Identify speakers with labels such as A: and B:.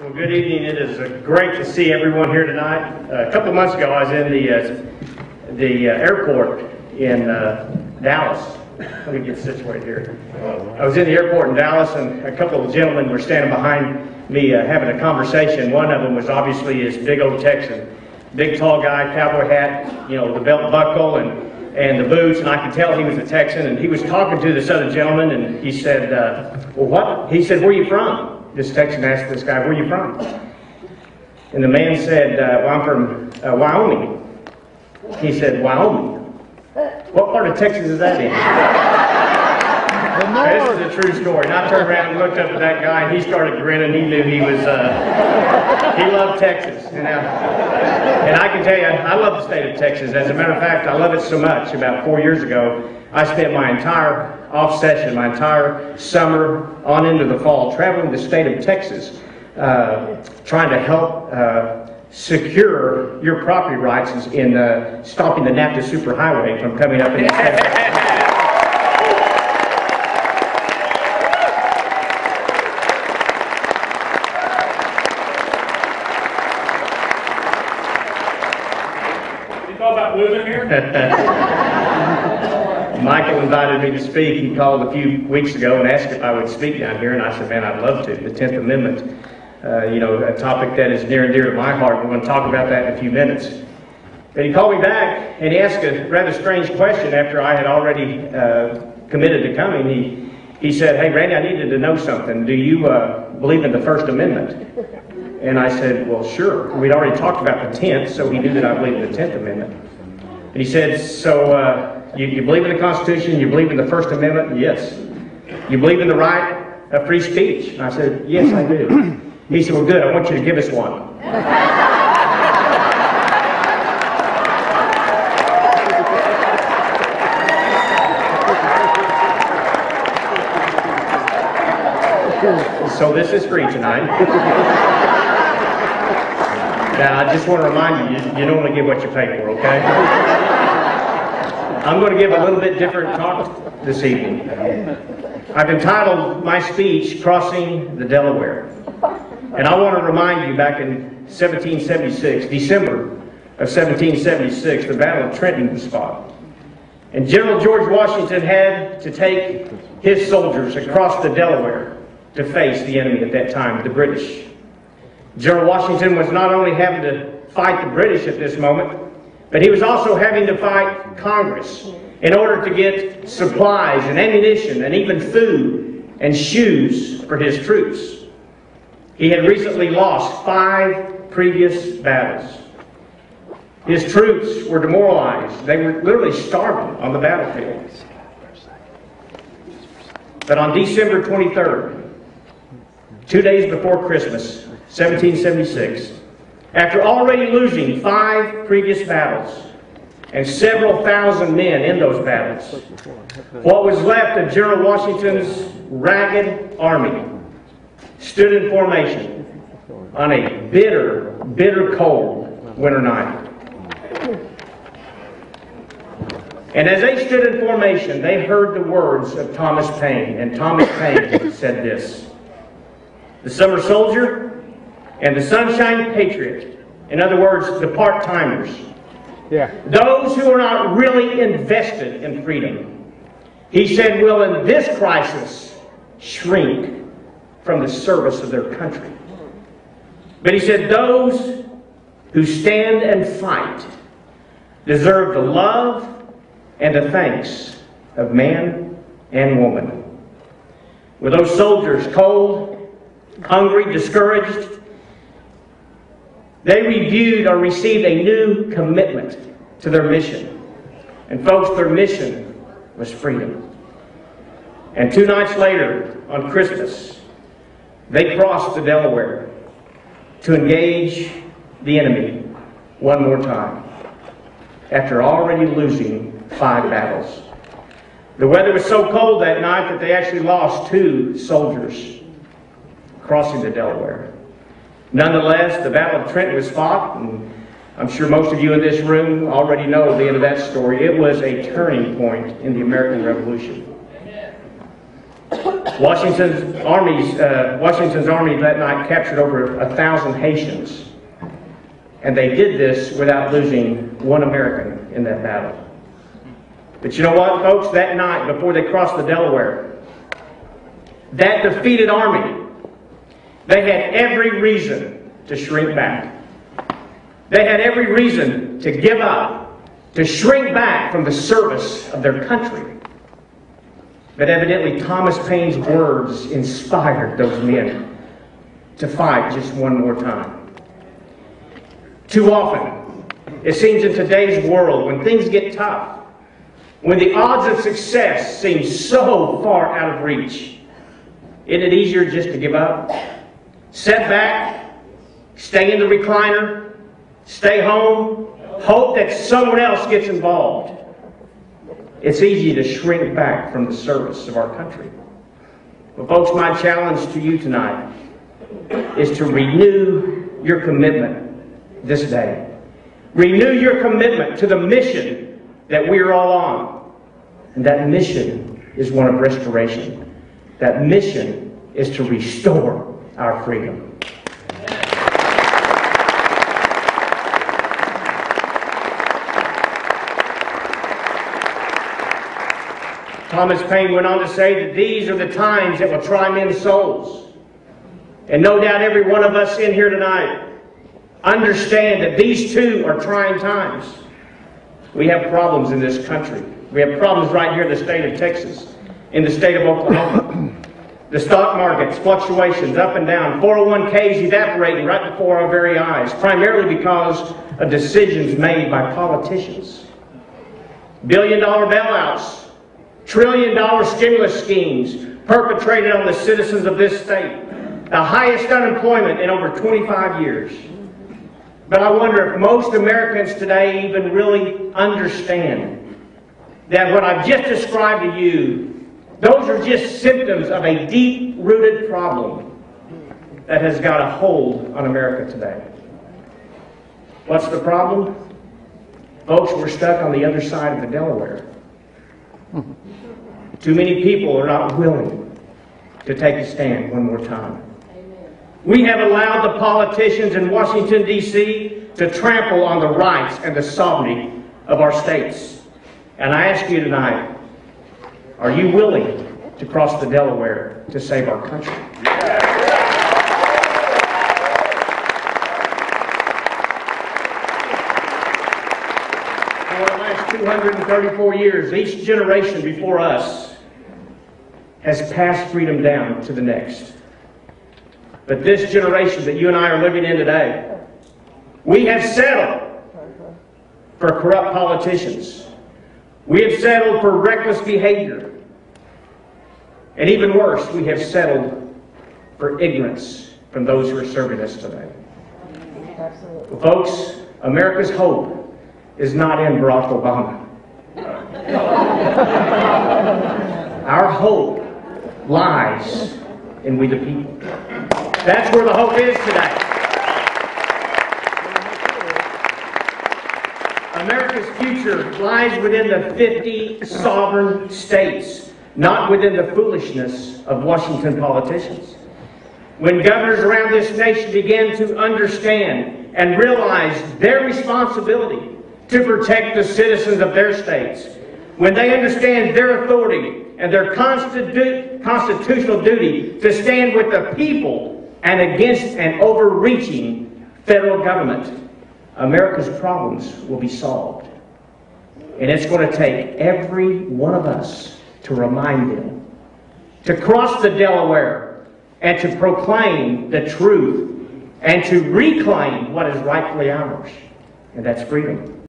A: Well, good evening. It is great to see everyone here tonight. A couple of months ago, I was in the airport in Dallas. Let me get situated here. I was in the airport in Dallas, and a couple of gentlemen were standing behind me having a conversation. One of them was obviously his big old Texan, big tall guy, cowboy hat, you know, the belt buckle and the boots, and I could tell he was a Texan. And he was talking to this other gentleman, and he said, "Well, what?" He said, "Where are you from?" This Texan asked this guy, "Where are you from?" And the man said, "Well, I'm from Wyoming." He said, "Wyoming? What part of Texas is that in?" This is a true story. And I turned around and looked up at that guy, and he started grinning. He knew he was, he loved Texas. And I can tell you, I love the state of Texas. As a matter of fact, I love it so much. About 4 years ago, I spent my entire off session, my entire summer on into the fall, traveling the state of Texas, trying to help secure your property rights in stopping the NAFTA superhighway from coming up in the state.
B: Moving here?
A: Michael invited me to speak. He called a few weeks ago and asked if I would speak down here, and I said, "Man, I'd love to." The 10th Amendment, you know, a topic that is near and dear to my heart. We're going to talk about that in a few minutes. But he called me back, and he asked a rather strange question after I had already committed to coming. He said, "Hey, Randy, I needed to know something. Do you believe in the First Amendment?" And I said, "Well, sure." We'd already talked about the 10th, so he knew that I believed in the 10th Amendment. And he said, "So you believe in the Constitution, you believe in the First Amendment?" "Yes." "You believe in the right of free speech?" And I said, "Yes, I do." He said, "Well, good, I want you to give us one." So this is free tonight. Now, I just want to remind you, you don't want to give what you pay for, okay? I'm going to give a little bit different talk this evening. I've entitled my speech, "Crossing the Delaware." And I want to remind you, back in 1776, December of 1776, the Battle of Trenton was fought. And General George Washington had to take his soldiers across the Delaware to face the enemy at that time, the British. General Washington was not only having to fight the British at this moment, but he was also having to fight Congress in order to get supplies and ammunition and even food and shoes for his troops. He had recently lost 5 previous battles. His troops were demoralized. They were literally starving on the battlefield. But on December 23rd, 2 days before Christmas, 1776, after already losing 5 previous battles and several thousand men in those battles, what was left of General Washington's ragged army stood in formation on a bitter, bitter cold winter night. And as they stood in formation, they heard the words of Thomas Paine, and Thomas Paine said this: "The summer soldier and the sunshine patriot," in other words, the part-timers, those who are not really invested in freedom, he said, "will in this crisis shrink from the service of their country." But he said, "Those who stand and fight deserve the love and the thanks of man and woman." With those soldiers cold, hungry, discouraged, they reviewed or received a new commitment to their mission. And folks, their mission was freedom. And 2 nights later, on Christmas, they crossed the Delaware to engage the enemy one more time, after already losing 5 battles. The weather was so cold that night that they actually lost 2 soldiers crossing the Delaware. Nonetheless, the Battle of Trenton was fought, and I'm sure most of you in this room already know the end of that story. It was a turning point in the American Revolution. Washington's army that night captured over 1,000 Haitians. And they did this without losing one American in that battle. But you know what, folks? That night, before they crossed the Delaware, that defeated army, they had every reason to shrink back. They had every reason to give up, to shrink back from the service of their country. But evidently, Thomas Paine's words inspired those men to fight just one more time. Too often, it seems in today's world, when things get tough, when the odds of success seem so far out of reach, isn't it easier just to give up? Sit back, stay in the recliner, stay home, hope that someone else gets involved. It's easy to shrink back from the service of our country. But folks, my challenge to you tonight is to renew your commitment this day. Renew your commitment to the mission that we are all on. And that mission is one of restoration. That mission is to restore our freedom. Thomas Paine went on to say that these are the times that will try men's souls. And no doubt every one of us in here tonight understand that these too are trying times. We have problems in this country. We have problems right here in the state of Texas, in the state of Oklahoma. The stock market's fluctuations up and down, 401ks evaporating right before our very eyes, primarily because of decisions made by politicians. billion-dollar bailouts, trillion-dollar stimulus schemes perpetrated on the citizens of this state, the highest unemployment in over 25 years. But I wonder if most Americans today even really understand that what I've just described to you, those are just symptoms of a deep-rooted problem that has got a hold on America today. What's the problem? Folks, we're stuck on the other side of the Delaware. Too many people are not willing to take a stand one more time. We have allowed the politicians in Washington, D.C. to trample on the rights and the sovereignty of our states. And I ask you tonight, are you willing to cross the Delaware to save our country? For the last 234 years, each generation before us has passed freedom down to the next. But this generation that you and I are living in today, we have settled for corrupt politicians. We have settled for reckless behavior. And even worse, we have settled for ignorance from those who are serving us today. Well, folks, America's hope is not in Barack Obama. Our hope lies in we the people. That's where the hope is today. America's future lies within the 50 sovereign states, not within the foolishness of Washington politicians. When governors around this nation begin to understand and realize their responsibility to protect the citizens of their states, when they understand their authority and their constitutional duty to stand with the people and against an overreaching federal government, America's problems will be solved. And it's going to take every one of us to remind them, to cross the Delaware and to proclaim the truth and to reclaim what is rightfully ours, and that's freedom.